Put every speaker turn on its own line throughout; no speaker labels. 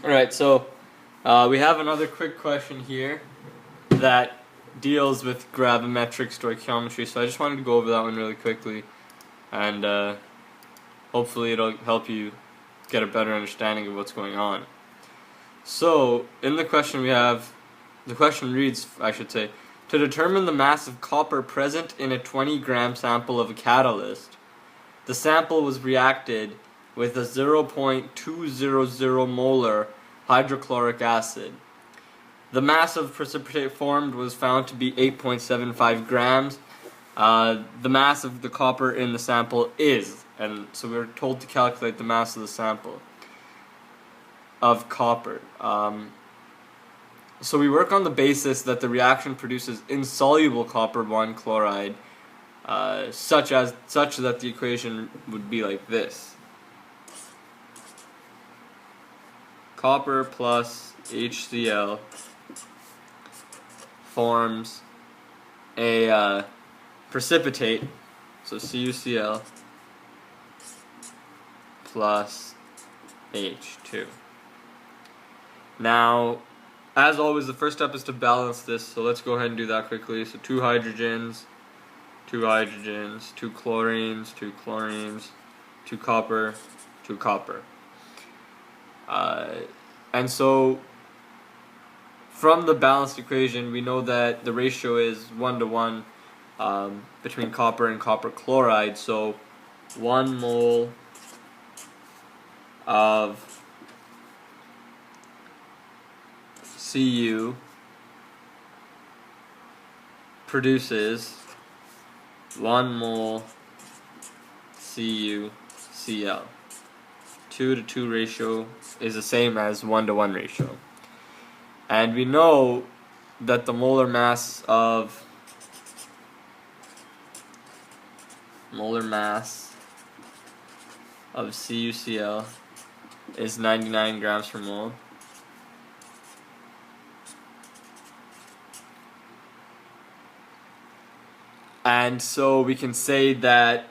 Alright, so we have another quick question here that deals with gravimetric stoichiometry, so I just wanted to go over that one really quickly, and hopefully it'll help you get a better understanding of what's going on. So, in the question the question reads, I should say, to determine the mass of copper present in a 20-gram sample of a catalyst, the sample was reacted with a 0.200 molar hydrochloric acid. The mass of precipitate formed was found to be 8.75 grams. The mass of the copper in the sample is, and so we were told to calculate the mass of the sample of copper. So we work on the basis that the reaction produces insoluble copper 1 chloride, such that the equation would be like this: copper plus HCl forms a precipitate, so CuCl plus H2. Now, as always, the first step is to balance this, so let's go ahead and do that quickly. So 2 hydrogens, 2 hydrogens, 2 chlorines, 2 chlorines, 2 copper, 2 copper. And so, from the balanced equation, we know that the ratio is 1 to 1 between copper and copper chloride. So 1 mole of Cu produces 1 mole CuCl. 2 to 2 ratio is the same as 1 to 1 ratio. And we know that the molar mass of CuCl is 99 grams per mole. And so we can say that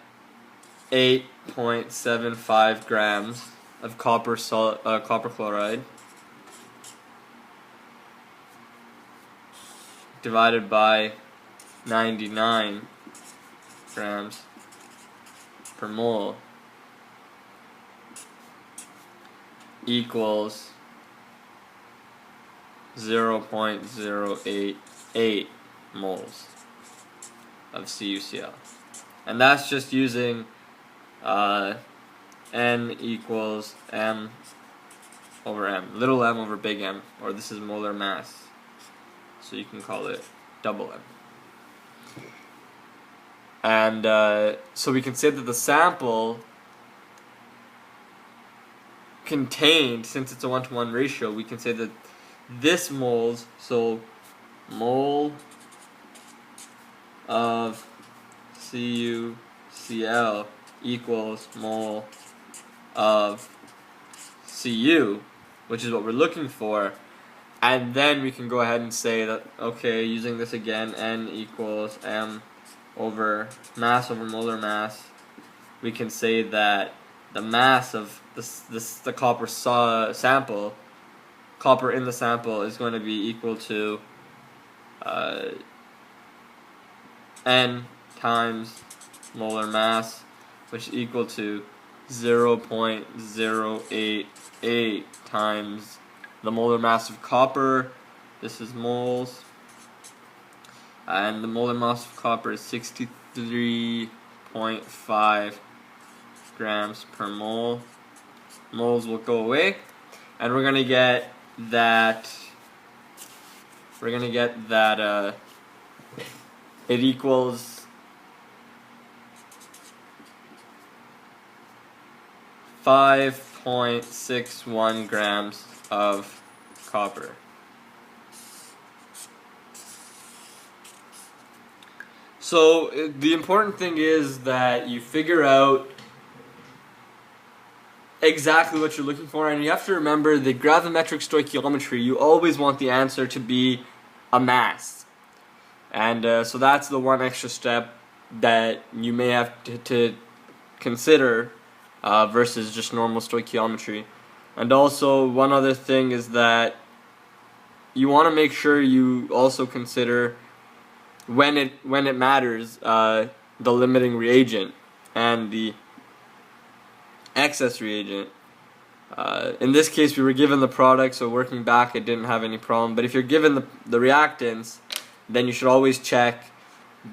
8.75 grams of copper chloride divided by 99 grams per mole equals 0.088 moles of CuCl. And that's just using N equals M over M, little m over big M, or this is molar mass, so you can call it double M. And so we can say that the sample contained, since it's a 1-to-1 ratio, we can say that this moles, so mole of CuCl equals mole of Cu, which is what we're looking for. And then we can go ahead and say that, okay, using this again, N equals M over mass over molar mass, we can say that the mass of the copper sample, copper in the sample, is going to be equal to N times molar mass, which is equal to 0.088 times the molar mass of copper. This is moles, and the molar mass of copper is 63.5 grams per mole. Moles will go away, and we're gonna get that it equals 5.61 grams of copper. So the important thing is that you figure out exactly what you're looking for, and you have to remember the gravimetric stoichiometry, you always want the answer to be a mass. And so that's the one extra step that you may have to consider versus just normal stoichiometry. And also, one other thing is that you want to make sure you also consider when it matters, the limiting reagent and the excess reagent. In this case, we were given the product, so working back, it didn't have any problem. But if you're given the reactants, then you should always check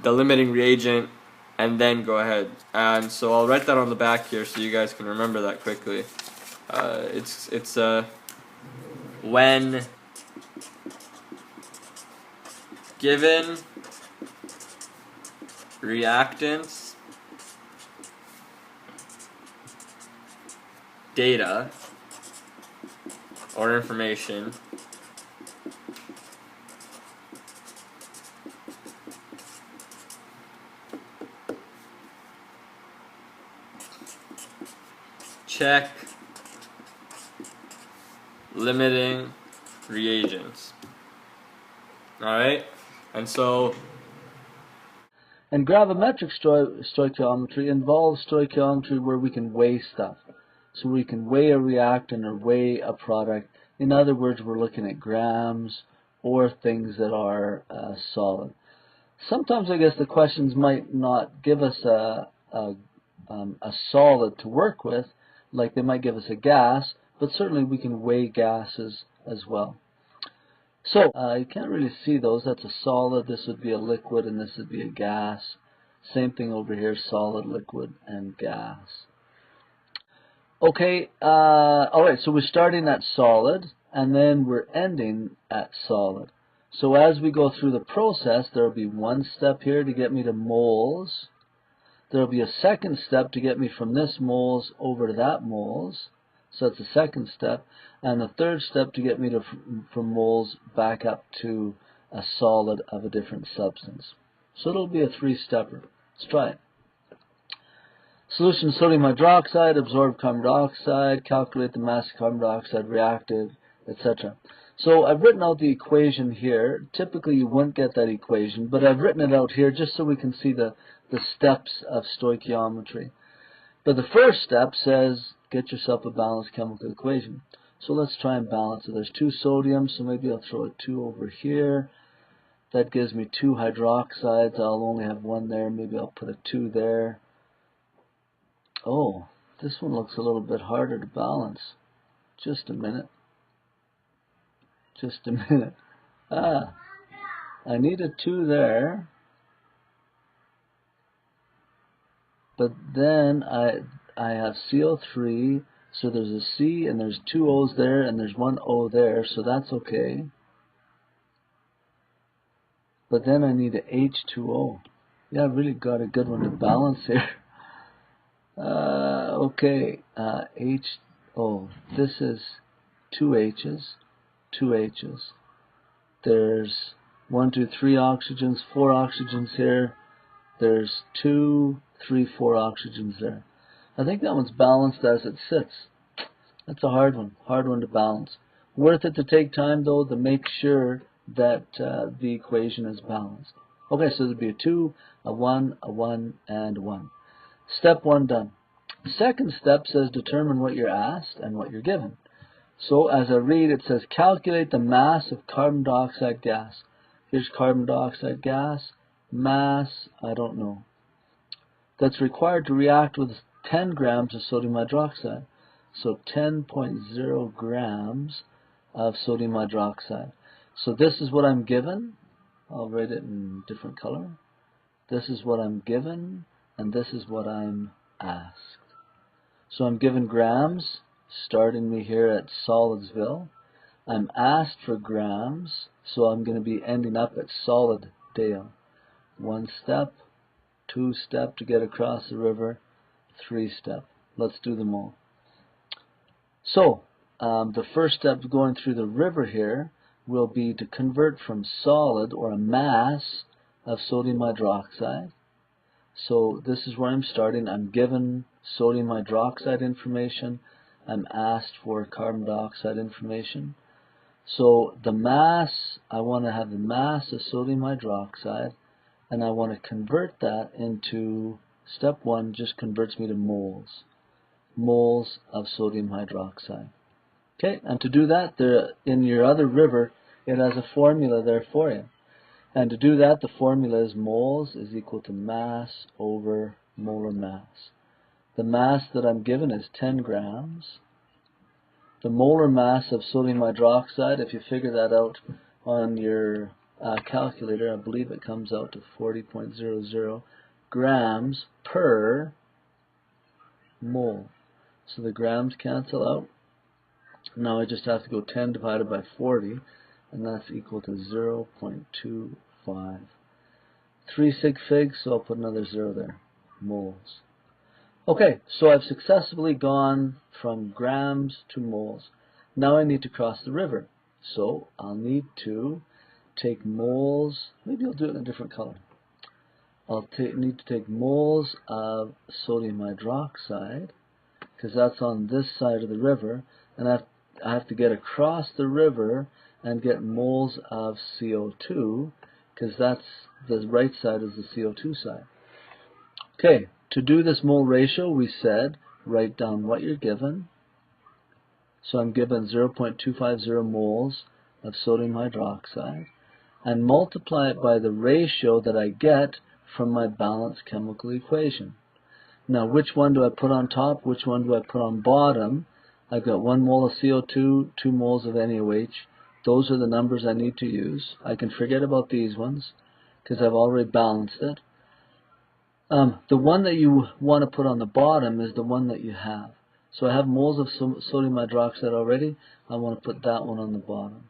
the limiting reagent and then go ahead. And so I'll write that on the back here so you guys can remember that quickly. It's when given reactants, data, or information, check limiting reagents. Alright? And so,
and gravimetric stoichiometry involves stoichiometry where we can weigh stuff. So we can weigh a reactant or weigh a product. In other words, we're looking at grams or things that are solid. Sometimes I guess the questions might not give us a solid to work with, like they might give us a gas, but certainly we can weigh gases as well. So you can't really see those. That's a solid, this would be a liquid, and this would be a gas. Same thing over here, solid, liquid, and gas. Okay, alright, so we're starting at solid, and then we're ending at solid. So as we go through the process, there will be one step here to get me to moles. There will be a second step to get me from this moles over to that moles. So that's the second step. And the third step to get me to from moles back up to a solid of a different substance. So it'll be a three-stepper. Let's try it. Solution sodium hydroxide, absorb carbon dioxide, calculate the mass of carbon dioxide reacted, etc. So I've written out the equation here. Typically you wouldn't get that equation, but I've written it out here just so we can see the steps of stoichiometry. But the first step says get yourself a balanced chemical equation. So let's try and balance it. There's 2 sodiums, so maybe I'll throw a 2 over here. That gives me 2 hydroxides. I'll only have 1 there. Maybe I'll put a 2 there. Oh, this one looks a little bit harder to balance. Just a minute. Just a minute. I need a 2 there. But then I have CO3, so there's a C and there's 2 O's there and there's 1 O there, so that's okay. But then I need a H2O. Yeah, I've really got a good one to balance here. Okay, H-O. This is 2 H's, 2 H's. There's 1, 2, 3 oxygens, 4 oxygens here. There's 2, 3, 4 oxygens there. I think that one's balanced as it sits. That's a hard one to balance. Worth it to take time though to make sure that the equation is balanced. Okay, so there'd be a 2, a 1, a 1, and 1. Step 1 done. Second step says determine what you're asked and what you're given. So as I read, it says calculate the mass of carbon dioxide gas. Here's carbon dioxide gas. Mass, I don't know. That's required to react with 10 grams of sodium hydroxide. So 10.0 grams of sodium hydroxide. So this is what I'm given. I'll write it in different color. This is what I'm given, and this is what I'm asked. So I'm given grams, starting me here at Solidsville. I'm asked for grams, so I'm going to be ending up at Soliddale. 1 step, 2 step to get across the river, 3 step. Let's do them all. So the first step going through the river here will be to convert from solid or a mass of sodium hydroxide. So this is where I'm starting. I'm given sodium hydroxide information. I'm asked for carbon dioxide information. So the mass, I want to have the mass of sodium hydroxide, and I want to convert that into, step 1 just converts me to moles. Moles of sodium hydroxide. Okay, and to do that, in your other river, it has a formula there for you. And to do that, the formula is moles is equal to mass over molar mass. The mass that I'm given is 10 grams. The molar mass of sodium hydroxide, if you figure that out on your calculator, I believe it comes out to 40.00 grams per mole. So the grams cancel out. Now I just have to go 10 divided by 40, and that's equal to 0.25. 3 sig figs, so I'll put another 0 there, moles. Okay, so I've successfully gone from grams to moles. Now I need to cross the river. So I'll need to take moles, maybe I'll do it in a different color. I'll need to take moles of sodium hydroxide, because that's on this side of the river, and I have to get across the river and get moles of CO2, because that's the right side is the CO2 side. Okay, to do this mole ratio, we said write down what you're given. So I'm given 0.250 moles of sodium hydroxide, and multiply it by the ratio that I get from my balanced chemical equation. Now, which one do I put on top? Which one do I put on bottom? I've got 1 mole of CO2, 2 moles of NaOH. Those are the numbers I need to use. I can forget about these ones because I've already balanced it. The one that you want to put on the bottom is the one that you have. So I have moles of sodium hydroxide already. I want to put that one on the bottom.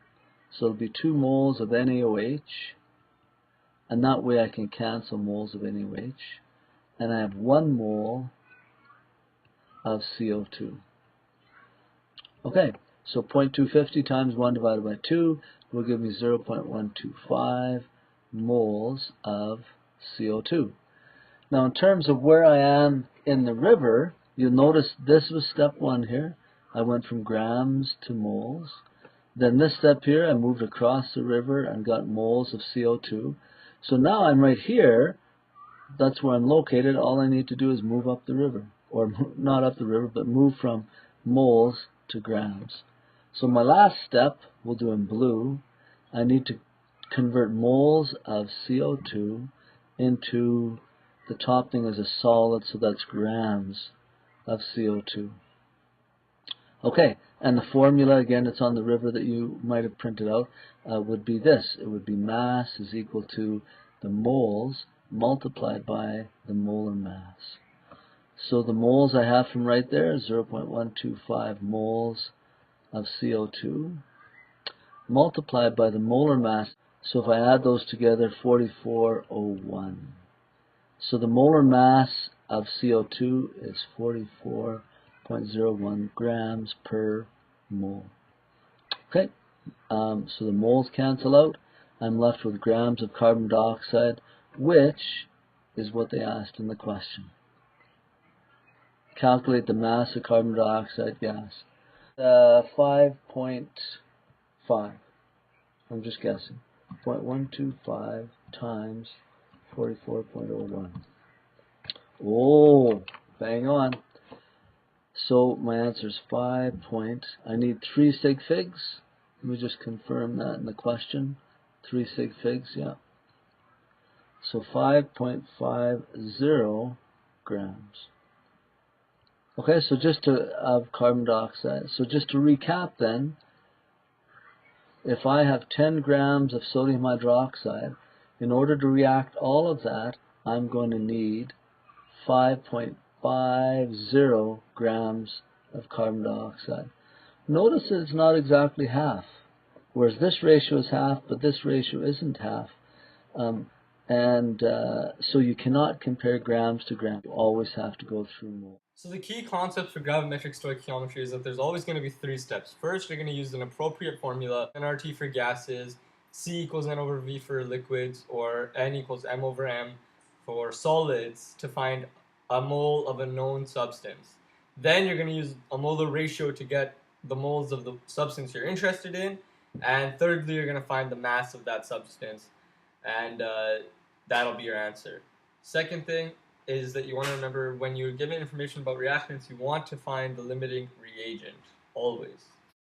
So it'll be 2 moles of NaOH, and that way I can cancel moles of NaOH. And I have 1 mole of CO2. Okay, so 0.250 times 1 divided by 2 will give me 0.125 moles of CO2. Now, in terms of where I am in the river, you'll notice this was step 1 here. I went from grams to moles. Then this step here, I moved across the river and got moles of CO2. So now I'm right here. That's where I'm located. All I need to do is move up the river. Or not up the river, but move from moles to grams. So my last step, we'll do in blue. I need to convert moles of CO2 into, the top thing is a solid, so that's grams of CO2. Okay, and the formula, again, it's on the river that you might have printed out, would be this. It would be mass is equal to the moles multiplied by the molar mass. So the moles I have from right there, 0.125 moles of CO2 multiplied by the molar mass. So if I add those together, 4401. So the molar mass of CO2 is 44.01 grams per mole. Okay, so the moles cancel out. I'm left with grams of carbon dioxide, which is what they asked in the question. Calculate the mass of carbon dioxide gas. 5.5. I'm just guessing. 0.125 times 44.01. Oh, bang on. So my answer is 5 point. I need 3 sig figs. Let me just confirm that in the question. 3 sig figs, yeah. So 5.50 grams. Okay, so just to have carbon dioxide. So just to recap then, if I have 10 grams of sodium hydroxide, in order to react all of that, I'm going to need 5.50 grams of carbon dioxide. Notice that it's not exactly half, whereas this ratio is half, but this ratio isn't half. So you cannot compare grams to grams. You always have to go through moles.
So the key concept for gravimetric stoichiometry is that there's always going to be 3 steps. First, you're going to use an appropriate formula, nRT for gases, C equals N over V for liquids, or N equals M over M for solids to find a mole of a known substance. Then you're going to use a molar ratio to get the moles of the substance you're interested in. And thirdly, you're going to find the mass of that substance. And that'll be your answer. Second thing is that you want to remember when you're given information about reactants, you want to find the limiting reagent, always.